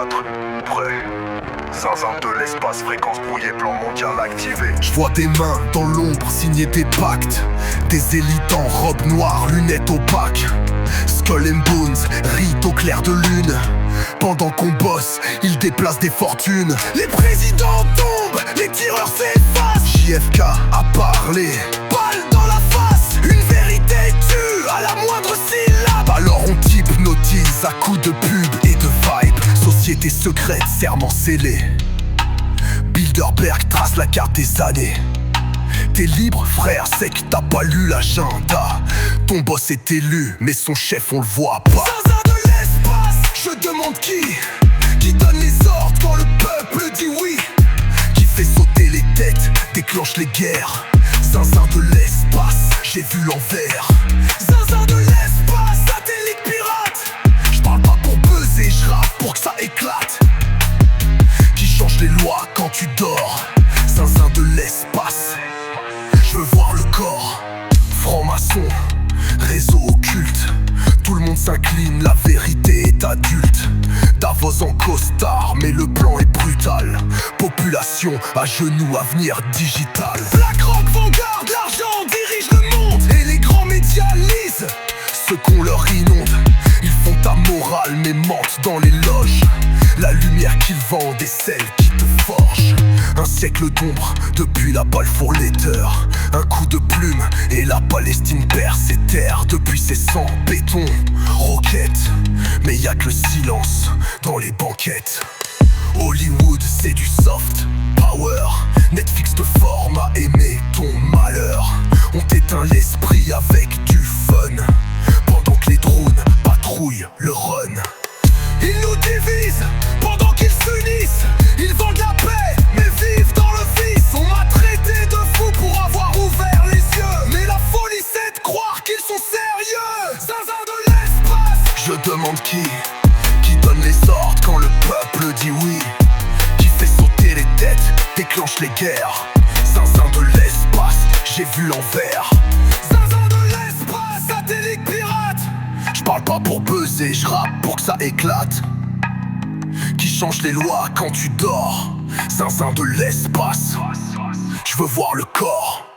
théâtre, prêt. Zinzin de l'espace, fréquence brouillée, plan mondial activé. Je vois des mains dans l'ombre signer des pactes, des élites en robe noire, lunettes opaques. Skull and Bones rient au clair de lune. Pendant qu'on bosse, ils déplacent des fortunes. Les présidents tombent, les tireurs s'effacent. JFK a parlé, balle dans la face. Une vérité tue à la moindre syllabe. Alors on t'hypnotise à coups de pub et de vibe. Société secrète, serment scellé. Bilderberg trace la carte des années. T'es libre frère, c'est que t'as pas lu l'agenda. Ton boss est élu, mais son chef on le voit pas. Zinzin de l'espace, je demande qui donne les ordres quand le peuple dit oui. Qui fait sauter les têtes, déclenche les guerres. Zinzin de l'espace, j'ai vu l'envers. Zinzin de l'espace, satellite pirate. J'parle pas pour buzzer, j'rappe pour que ça éclate. Qui change les lois quand tu dors. Zinzin de l'espace, je veux voir le corps. Franc-maçon, réseau occulte. Tout le monde s'incline, la vérité est adulte. Davos en costard, mais le plan est brutal. Population à genoux, avenir digital. BlackRock, Vanguard, l'argent dirige le monde. Et les grands médias lisent ce qu'on leur inonde. Ils font ta morale mais mentent dans les loges. La lumière qu'ils vendent est celle qui te forge. Un siècle d'ombre depuis la Balfour Letter. Un coup de plume et la Palestine perd ses terres. Depuis ses sangs, béton, roquettes. Mais y'a que le silence dans les banquettes. Hollywood c'est du soft power. Netflix te forme à aimer ton malheur. On t'éteint l'esprit avec du fun. Pendant que les drones patrouillent le run. Ils nous divisent pendant qu'ils s'unissent. Ils vendent la paix mais vivent dans le vice. On m'a traité de fou pour avoir ouvert les yeux. Mais la folie c'est de croire qu'ils sont sérieux. Zinzin de l'espace, je demande qui donne les ordres quand le peuple dit oui. Qui fait sauter les têtes, déclenche les guerres. Zinzin de l'espace, j'ai vu l'envers. Zinzin de l'espace, satellite pirate. J'parle pas pour buzzer, j'rappe pour que ça éclate. Qui change les lois quand tu dors. Zinzin de l'espace, je veux voir le corps.